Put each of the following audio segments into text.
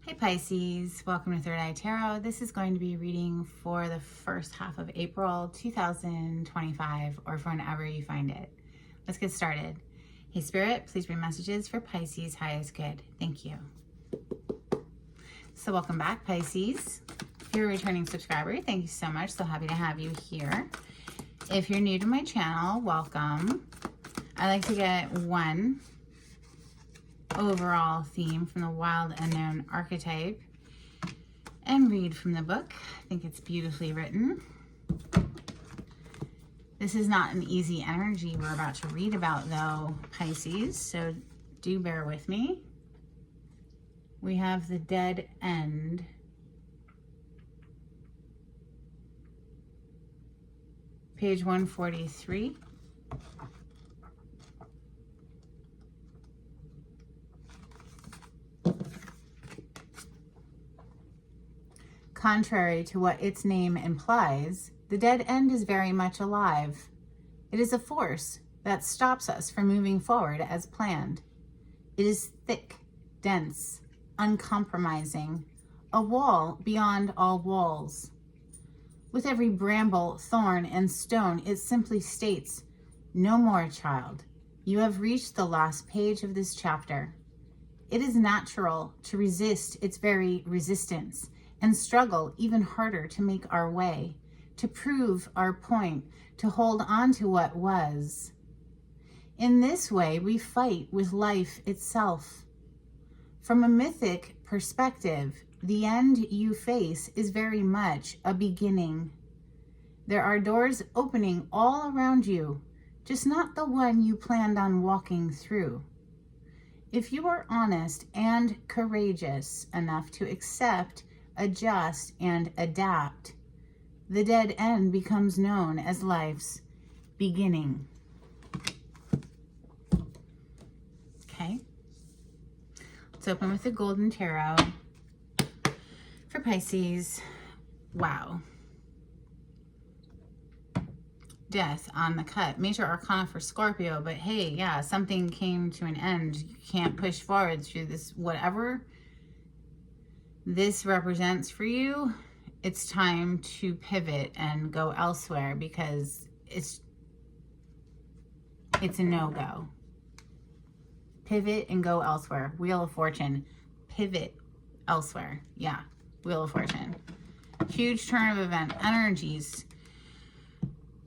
Hey Pisces, welcome to Third Eye Tarot. This is going to be reading for the first half of April 2025 or for whenever you find it. Let's get started. Hey Spirit, please bring messages for Pisces highest good. Thank you. So welcome back Pisces. If you're a returning subscriber, thank you so much. So happy to have you here. If you're new to my channel, welcome. I like to get one overall theme from the wild unknown archetype and read from the book. I think it's beautifully written. This is not an easy energy we're about to read about though, Pisces, so do bear with me. We have the dead end. Page 143. Contrary to what its name implies, the dead end is very much alive. It is a force that stops us from moving forward as planned. It is thick, dense, uncompromising, a wall beyond all walls. With every bramble, thorn, and stone, it simply states, "No more, child. You have reached the last page of this chapter." It is natural to resist its very resistance and struggle even harder to make our way, to prove our point, to hold on to what was. In this way, we fight with life itself. From a mythic perspective, the end you face is very much a beginning. There are doors opening all around you, just not the one you planned on walking through. If you are honest and courageous enough to accept, adjust, and adapt, the dead end becomes known as life's beginning. Okay, let's open with the Golden Tarot for Pisces. Wow. Death on the cut. Major Arcana for Scorpio, but hey, yeah, something came to an end. You can't push forward through this, whatever this represents for you. It's time to pivot and go elsewhere because it's a no-go. Pivot and go elsewhere. Wheel of Fortune. Pivot elsewhere. Yeah, Wheel of Fortune. Huge turn of event energies.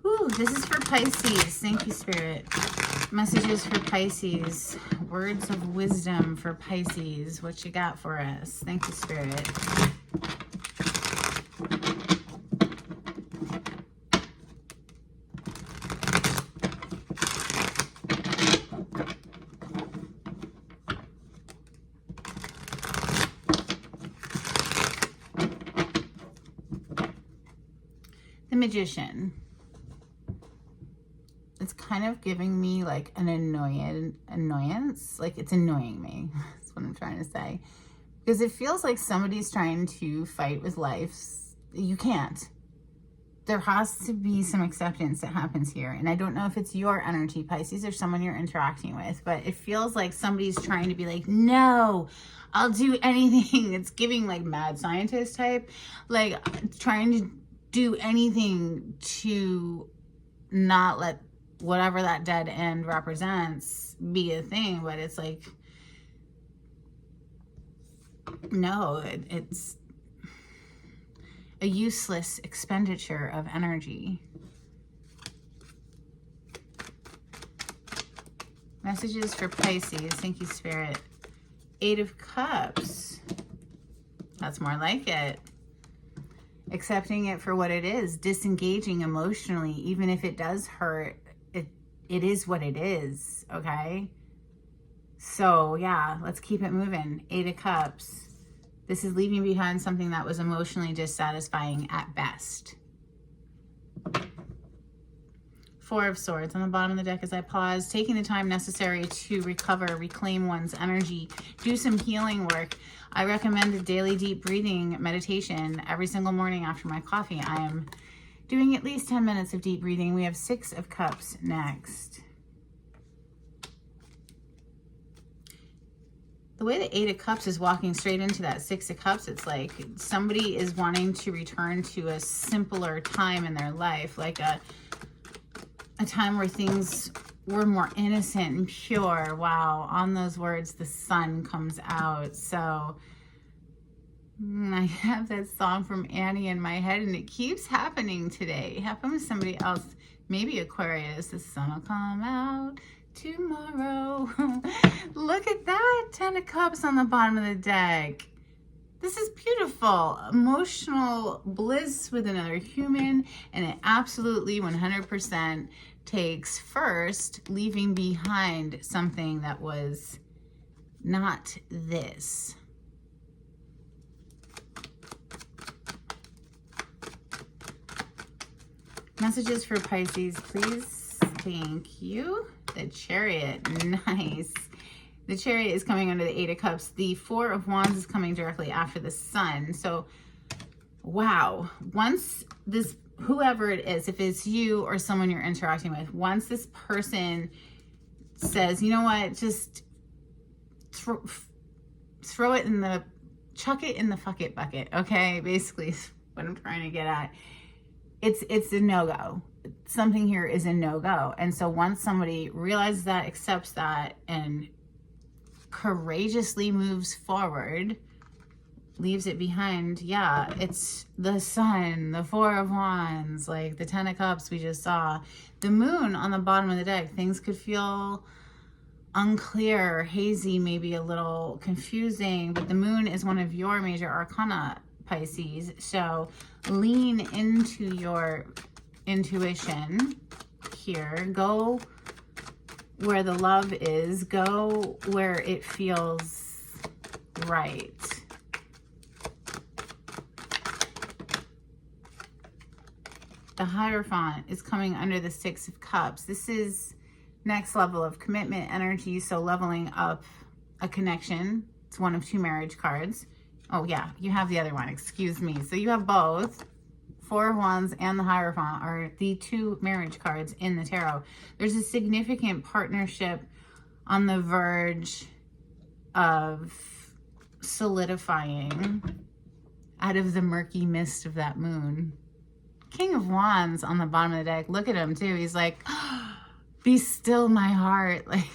Ooh, this is for Pisces. Thank you, Spirit. Messages for Pisces. Words of wisdom for Pisces. What you got for us? Thank you, Spirit. The Magician. It's kind of giving me like an annoyance. Like it's annoying me. That's what I'm trying to say. Because it feels like somebody's trying to fight with life. You can't. There has to be some acceptance that happens here. And I don't know if it's your energy, Pisces, or someone you're interacting with. But it feels like somebody's trying to be like, no, I'll do anything. It's giving like mad scientist type. Like trying to do anything to not let whatever that dead end represents be a thing, but it's like, no, it's a useless expenditure of energy. Messages for Pisces. Thank you, Spirit. 8 of Cups. That's more like it. Accepting it for what it is. Disengaging emotionally, even if it does hurt. It is what it is, okay? So, yeah, let's keep it moving. 8 of Cups. This is leaving behind something that was emotionally dissatisfying at best. 4 of Swords on the bottom of the deck as I pause. Taking the time necessary to recover, reclaim one's energy, do some healing work. I recommend a daily deep breathing meditation every single morning after my coffee. I am doing at least 10 minutes of deep breathing. We have 6 of Cups next. the way the Eight of Cups is walking straight into that Six of Cups, it's like somebody is wanting to return to a simpler time in their life, like a time where things were more innocent and pure. Wow, on those words, the sun comes out. So I have that song from Annie in my head, and it keeps happening today. It happened with somebody else, maybe Aquarius. The sun will come out tomorrow. Look at that, 10 of Cups on the bottom of the deck. This is beautiful. Emotional bliss with another human, and it absolutely 100% takes first leaving behind something that was not this. Messages for Pisces, please. Thank you. The Chariot, nice. The Chariot is coming under the Eight of Cups. The Four of Wands is coming directly after the Sun. So, wow. Once this, whoever it is, if it's you or someone you're interacting with, once this person says, you know what, just throw it in the, chuck it in the fuck it bucket, okay? Basically is what I'm trying to get at. It's a no-go. Something here is a no-go. And so once somebody realizes that, accepts that, and courageously moves forward, leaves it behind, yeah, it's the Sun, the Four of Wands, like the 10 of Cups we just saw. The Moon on the bottom of the deck, things could feel unclear, hazy, maybe a little confusing, but the Moon is one of your major arcana, Pisces. So lean into your intuition here. Go where the love is. Go where it feels right. The Hierophant is coming under the Six of Cups. This is next level of commitment energy, so leveling up a connection. It's one of two marriage cards. Oh yeah, you have the other one, excuse me. So you have both. Four of Wands and the Hierophant are the two marriage cards in the tarot. There's a significant partnership on the verge of solidifying out of the murky mist of that moon. King of Wands on the bottom of the deck. Look at him too. He's like, oh, be still my heart. Like,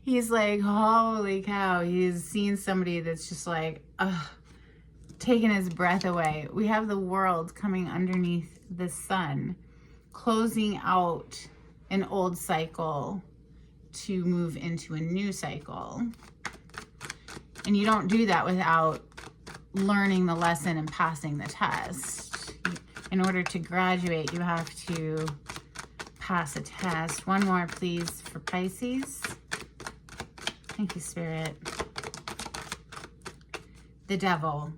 he's like, holy cow. He's seen somebody that's just like, taking his breath away. We have the World coming underneath the Sun, closing out an old cycle to move into a new cycle. And you don't do that without learning the lesson and passing the test. In order to graduate, you have to pass a test. One more, please, for Pisces. Thank you, Spirit. The Devil.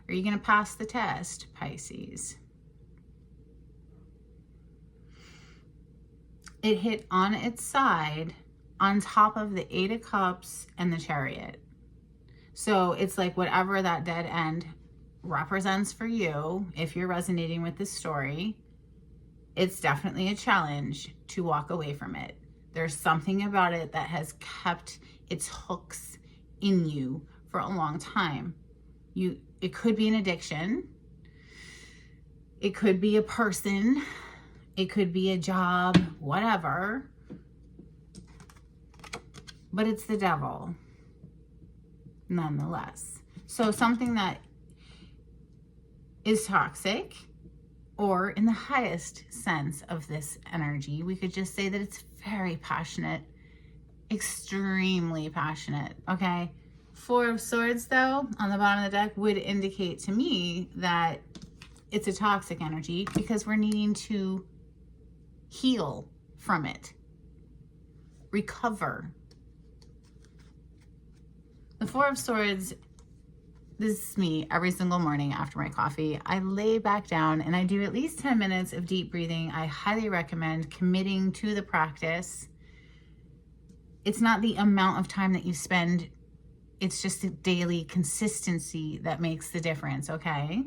Are you going to pass the test, Pisces? It hit on its side on top of the Eight of Cups and the Chariot. So it's like whatever that dead end represents for you, if you're resonating with this story, it's definitely a challenge to walk away from it. There's something about it that has kept its hooks in you for a long time. It could be an addiction. It could be a person. It could be a job, whatever. But it's the devil, nonetheless. So something that is toxic, or in the highest sense of this energy, we could just say that it's very passionate, extremely passionate, okay? Four of Swords, though, on the bottom of the deck would indicate to me that it's a toxic energy because we're needing to heal from it, recover. The Four of Swords, this is me every single morning after my coffee. I lay back down and I do at least 10 minutes of deep breathing. I highly recommend committing to the practice. It's not the amount of time that you spend, it's just a daily consistency that makes the difference, okay?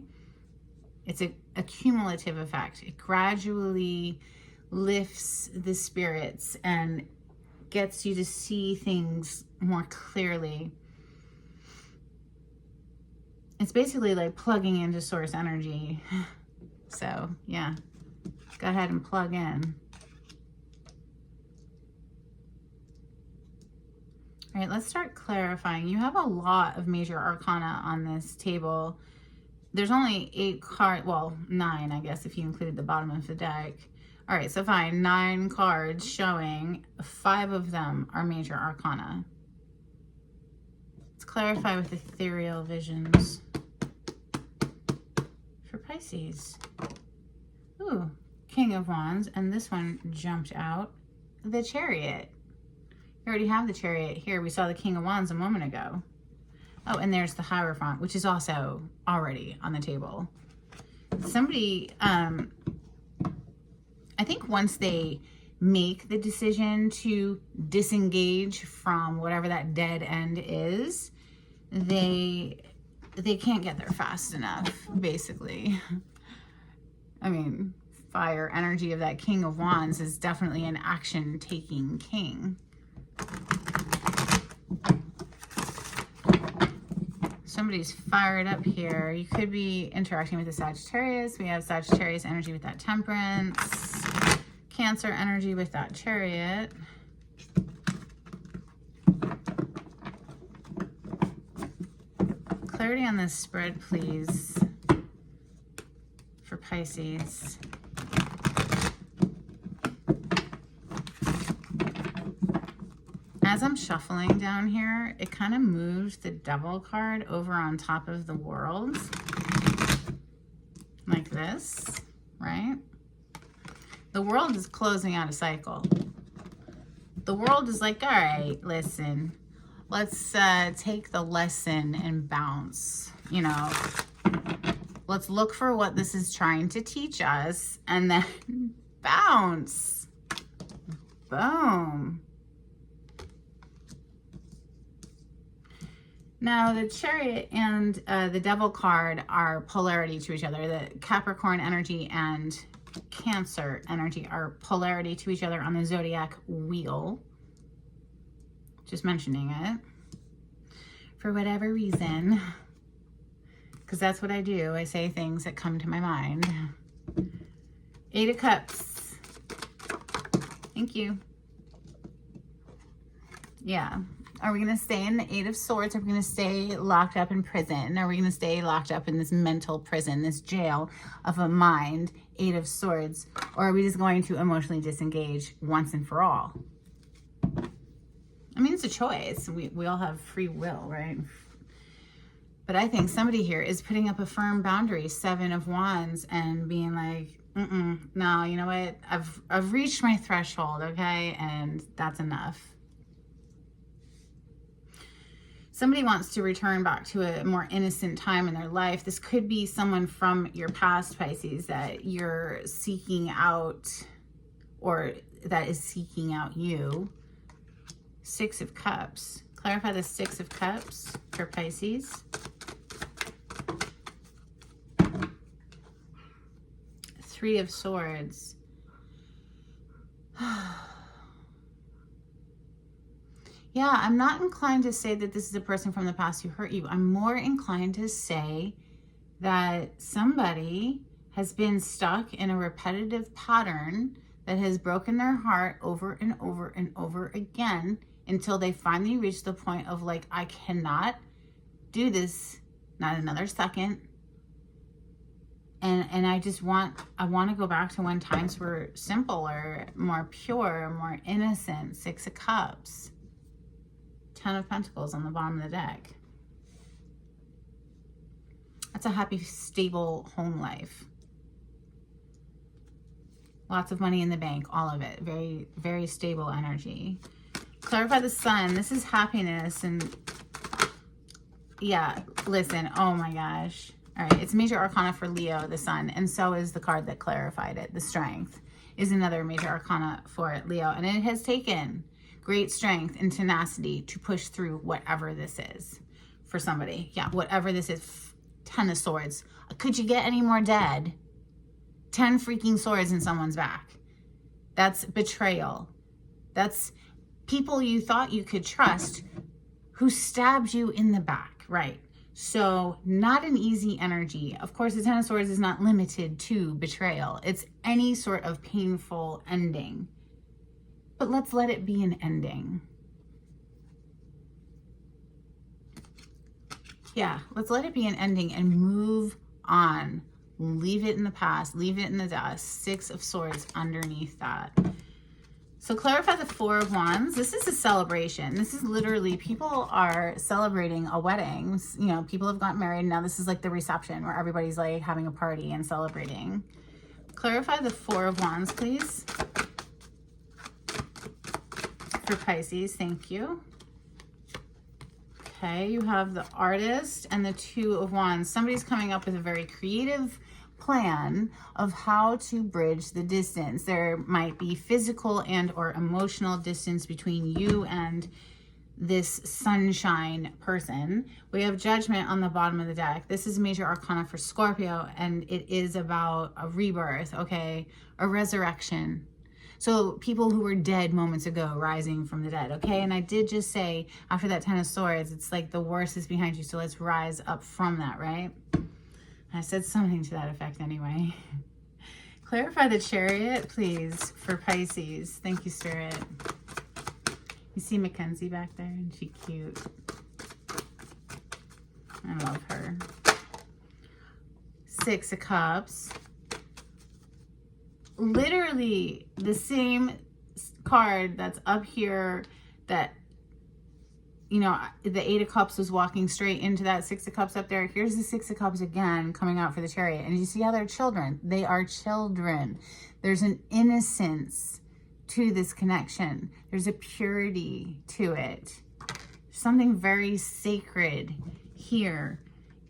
It's a cumulative effect. It gradually lifts the spirits and gets you to see things more clearly. It's basically like plugging into source energy. So yeah, go ahead and plug in. All right, let's start clarifying. You have a lot of major arcana on this table. There's only 8 cards, well, 9, I guess, if you include the bottom of the deck. All right, so fine, 9 cards showing 5 of them are major arcana. Let's clarify with ethereal visions for Pisces. Ooh, King of Wands, and this one jumped out, the Chariot. You already have the Chariot here. We saw the King of Wands a moment ago. Oh, and there's the Hierophant, which is also already on the table. Somebody, I think once they make the decision to disengage from whatever that dead end is, they can't get there fast enough, basically. I mean, fire energy of that King of Wands is definitely an action-taking king. Somebody's fired up here. You could be interacting with the Sagittarius. We have Sagittarius energy with that Temperance. Cancer energy with that Chariot. Clarity on this spread, please, for Pisces. As I'm shuffling down here, it kind of moves the Devil card over on top of the World, like this, right? The World is closing out a cycle. The World is like, all right, listen, let's take the lesson and bounce, you know. Let's look for what this is trying to teach us and then bounce. Boom. Now, the Chariot and the Devil card are polarity to each other. The Capricorn energy and Cancer energy are polarity to each other on the zodiac wheel. Just mentioning it. For whatever reason. Because that's what I do. I say things that come to my mind. 8 of Cups. Thank you. Yeah. Are we going to stay in the 8 of Swords? Are we going to stay locked up in prison? Are we going to stay locked up in this mental prison, this jail of a mind, 8 of Swords? Or are we just going to emotionally disengage once and for all? I mean, it's a choice. We all have free will, right? But I think somebody here is putting up a firm boundary, 7 of Wands, and being like, no, you know what? I've reached my threshold, okay? And that's enough. Somebody wants to return back to a more innocent time in their life. This could be someone from your past, Pisces, that you're seeking out or that is seeking out you. 6 of Cups. Clarify the 6 of Cups for Pisces. 3 of Swords. Yeah, I'm not inclined to say that this is a person from the past who hurt you. I'm more inclined to say that somebody has been stuck in a repetitive pattern that has broken their heart over and over and over again until they finally reach the point of like, I cannot do this, not another second. And I want to go back to when times were simpler, more pure, more innocent. 6 of Cups. 10 of Pentacles on the bottom of the deck. That's a happy, stable home life. Lots of money in the bank, all of it. Very, very stable energy. Clarify the Sun. This is happiness and yeah, listen, oh my gosh. All right, it's major arcana for Leo, the Sun, and so is the card that clarified it. The Strength is another major arcana for Leo, and it has taken great strength and tenacity to push through whatever this is for somebody. Yeah, whatever this is. 10 of Swords. Could you get any more dead? 10 freaking swords in someone's back. That's betrayal. That's people you thought you could trust who stabbed you in the back, right? So not an easy energy. Of course, the Ten of Swords is not limited to betrayal. It's any sort of painful ending. But let's let it be an ending. Yeah, let's let it be an ending and move on. Leave it in the past. Leave it in the dust. Six of Swords underneath that. So clarify the Four of Wands. This is a celebration. This is literally, people are celebrating a wedding. You know, people have gotten married. Now this is like the reception where everybody's like having a party and celebrating. Clarify the Four of Wands, please. For Pisces, thank you. Okay, you have the Artist and the Two of Wands. Somebody's coming up with a very creative plan of how to bridge the distance. There might be physical and or emotional distance between you and this sunshine person. We have Judgment on the bottom of the deck. This is major arcana for Scorpio, and it is about a rebirth, okay? A resurrection. So people who were dead moments ago rising from the dead, okay? And I did just say after that Ten of Swords, it's like the worst is behind you. So let's rise up from that, right? I said something to that effect anyway. Clarify the Chariot, please, for Pisces. Thank you, Spirit. You see Mackenzie back there? And she's cute. I love her. Six of Cups. Literally the same card that's up here that, you know, the Eight of Cups was walking straight into that Six of Cups up there. Here's the Six of Cups again coming out for the Chariot. And you see how they're children. They are children. There's an innocence to this connection. There's a purity to it. Something very sacred here.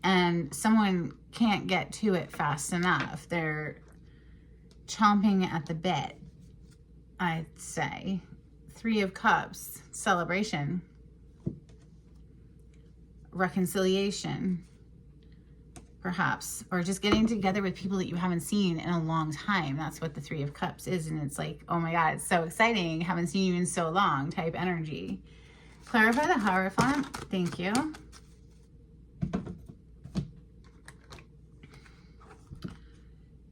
And someone can't get to it fast enough. They're chomping at the bit, I'd say. Three of Cups, celebration. Reconciliation, perhaps, or just getting together with people that you haven't seen in a long time. That's what the Three of Cups is, and it's like, oh my God, it's so exciting, haven't seen you in so long type energy. Clarify the Hierophant. Thank you.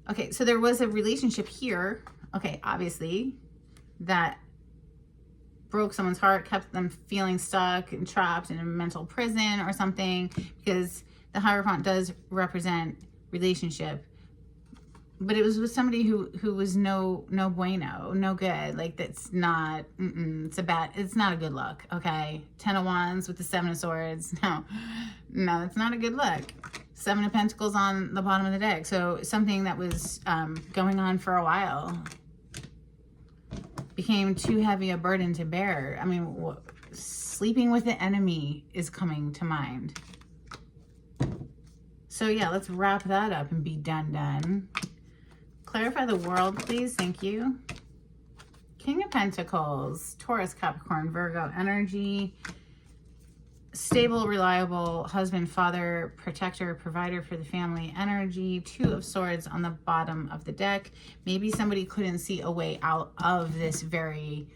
Okay, so there was a relationship here, okay, obviously, that broke someone's heart, kept them feeling stuck and trapped in a mental prison or something, because the Hierophant does represent relationship, but it was with somebody who was no bueno, no good. Like, that's not, it's not a good look, okay? Ten of Wands with the Seven of Swords. No, that's not a good look. Seven of Pentacles on the bottom of the deck. So something that was going on for a while became too heavy a burden to bear. I mean, sleeping with the enemy is coming to mind. So yeah, let's wrap that up and be done. Clarify the World, please. Thank you. King of Pentacles, Taurus, Capricorn, Virgo energy. Stable, reliable husband, father, protector, provider for the family energy. Two of Swords on the bottom of the deck. Maybe somebody couldn't see a way out of this very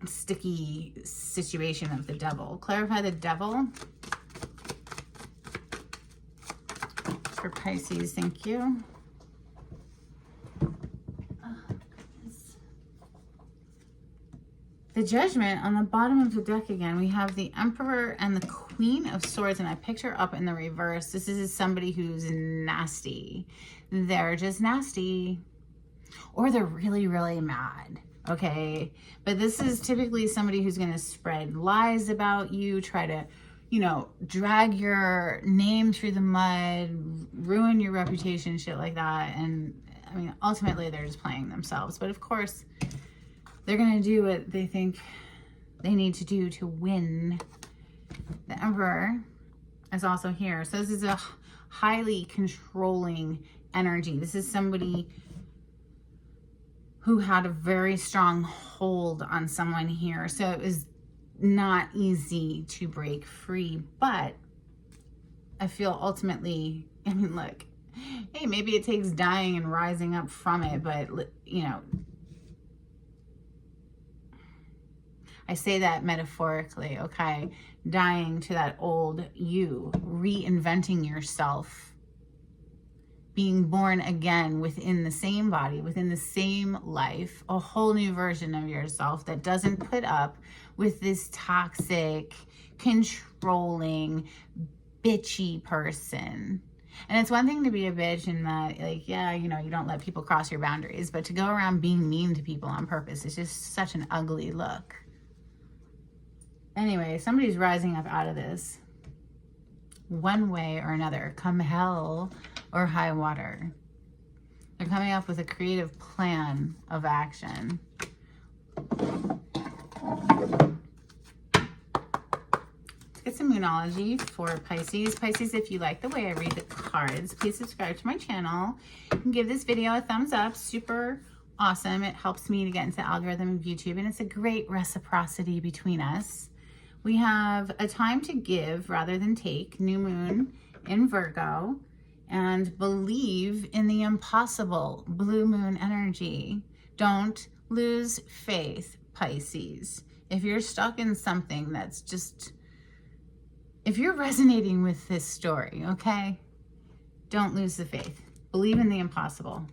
sticky situation of the Devil. Clarify the Devil for Pisces. Thank you. The Judgment on the bottom of the deck again. We have the Emperor and the Queen of Swords, and I picked her up in the reverse. This is somebody who's nasty. They're just nasty. Or they're really, really mad, okay? But this is typically somebody who's going to spread lies about you, try to, you know, drag your name through the mud, ruin your reputation, shit like that. And, I mean, ultimately, they're just playing themselves. But, of course, they're going to do what they think they need to do to win. The Emperor is also here. So this is a highly controlling energy. This is somebody who had a very strong hold on someone here. So it was not easy to break free. But I feel ultimately, I mean, look, hey, maybe it takes dying and rising up from it. But, you know, I say that metaphorically, okay? Dying to that old you, reinventing yourself, being born again within the same body, within the same life, a whole new version of yourself that doesn't put up with this toxic, controlling, bitchy person. And it's one thing to be a bitch and that, like, yeah, you know, you don't let people cross your boundaries, but to go around being mean to people on purpose is just such an ugly look. Anyway, somebody's rising up out of this one way or another, come hell or high water. They're coming up with a creative plan of action. Let's get some Moonology for Pisces. Pisces, if you like the way I read the cards, please subscribe to my channel and give this video a thumbs up. Super awesome. It helps me to get into the algorithm of YouTube, and it's a great reciprocity between us. We have a time to give rather than take, new moon in Virgo, and believe in the impossible, blue moon energy. Don't lose faith, Pisces. If you're stuck in something that's just, if you're resonating with this story, okay, don't lose the faith. Believe in the impossible.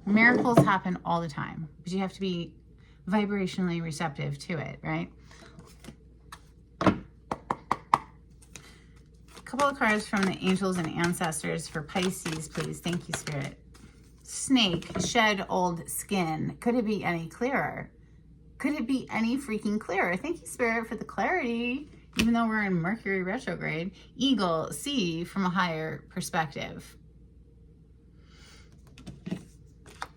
Miracles happen all the time, but you have to be vibrationally receptive to it, right? Couple of cards from the angels and ancestors for Pisces, please. Thank you, Spirit. Snake, shed old skin. Could it be any clearer? Could it be any freaking clearer? Thank you, Spirit, for the clarity, even though we're in Mercury retrograde. Eagle, see from a higher perspective.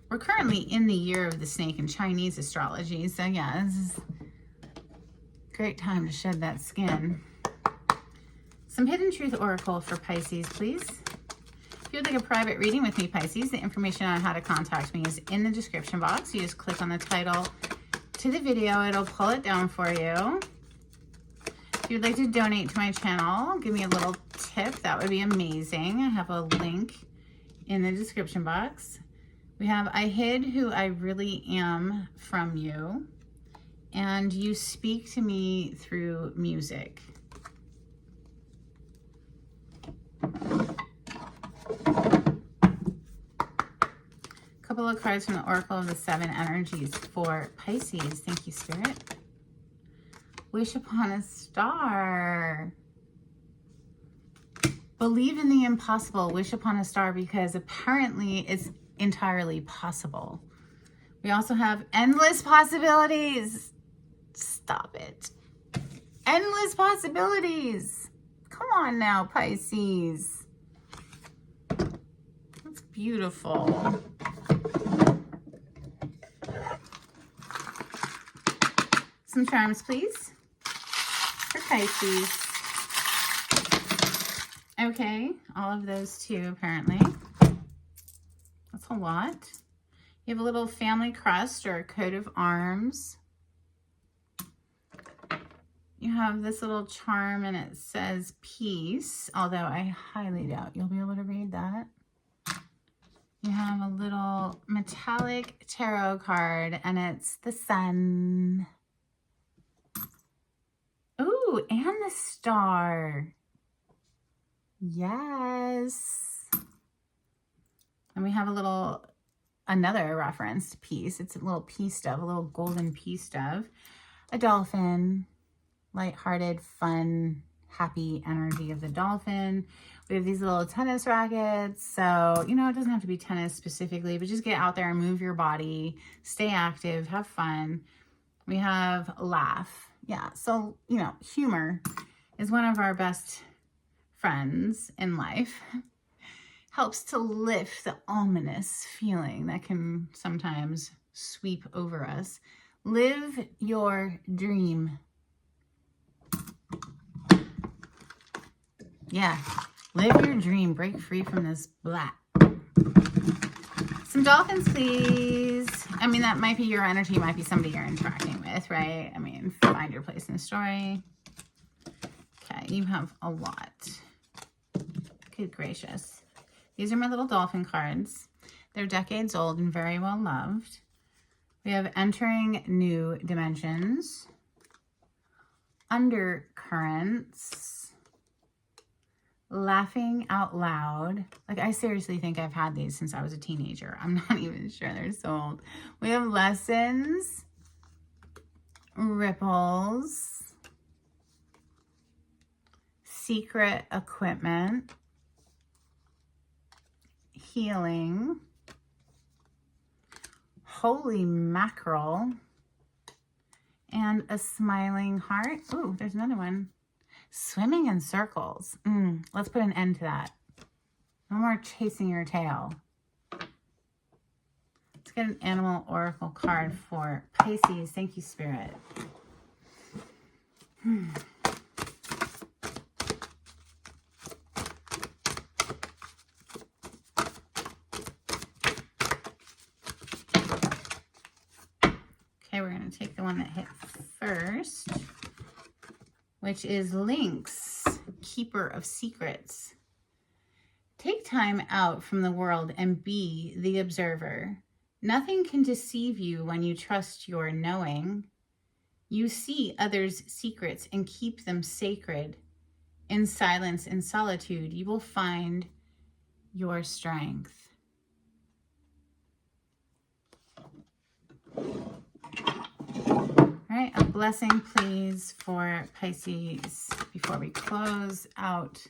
We're currently in the year of the snake in Chinese astrology, so yeah, this is a great time to shed that skin. Some Hidden Truth Oracle for Pisces, please. If you would like a private reading with me, Pisces, the information on how to contact me is in the description box. You just click on the title to the video. It'll pull it down for you. If you'd like to donate to my channel, give me a little tip. That would be amazing. I have a link in the description box. We have, I hid who I really am from you, and you speak to me through music. Couple of cards from the Oracle of the Seven Energies for Pisces. Thank you, Spirit. Wish upon a star. Believe in the impossible. Wish upon a star, because apparently it's entirely possible. We also have endless possibilities. Stop it. Endless possibilities. Come on now, Pisces. That's beautiful. Some charms, please, for Pisces. Okay, all of those too, apparently. That's a lot. You have a little family crest or a coat of arms. You have this little charm and it says peace, although I highly doubt you'll be able to read that. You have a little metallic tarot card and it's the sun. Ooh, and the star. Yes. And we have a little, another reference to peace. It's a little peace dove, a little golden peace dove. A dolphin. Lighthearted, fun, happy energy of the dolphin. We have these little tennis rackets. So, you know, it doesn't have to be tennis specifically, but just get out there and move your body, stay active, have fun. We have laugh. Yeah, so, you know, humor is one of our best friends in life. Helps to lift the ominous feeling that can sometimes sweep over us. Live your dream. Yeah, live your dream. Break free from this blah. Some dolphins, please. I mean, that might be your energy, might be somebody you're interacting with, right? I mean, find your place in the story. Okay, you have a lot. Good gracious. These are my little dolphin cards. They're decades old and very well loved. We have entering new dimensions, undercurrents, laughing out loud. Like, I seriously think I've had these since I was a teenager. I'm not even sure, they're so old. We have lessons, ripples, secret equipment, healing, holy mackerel, and a smiling heart. Ooh, there's another one. Swimming in circles. Let's put an end to that. No more chasing your tail. Let's get an animal oracle card for Pisces. Thank you, Spirit. Okay, we're going to take the one that hit first, which is Lynx, Keeper of Secrets. Take time out from the world and be the observer. Nothing can deceive you when you trust your knowing. You see others' secrets and keep them sacred. In silence and solitude, you will find your strength. All right, a blessing, please, for Pisces before we close out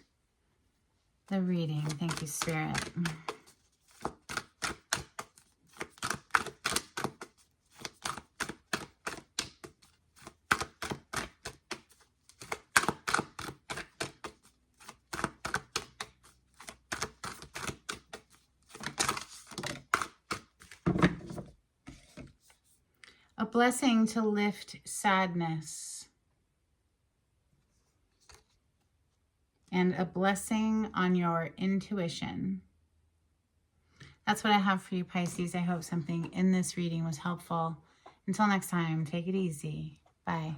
the reading. Thank you, Spirit. A blessing to lift sadness. And a blessing on your intuition. That's what I have for you, Pisces. I hope something in this reading was helpful. Until next time, take it easy. Bye.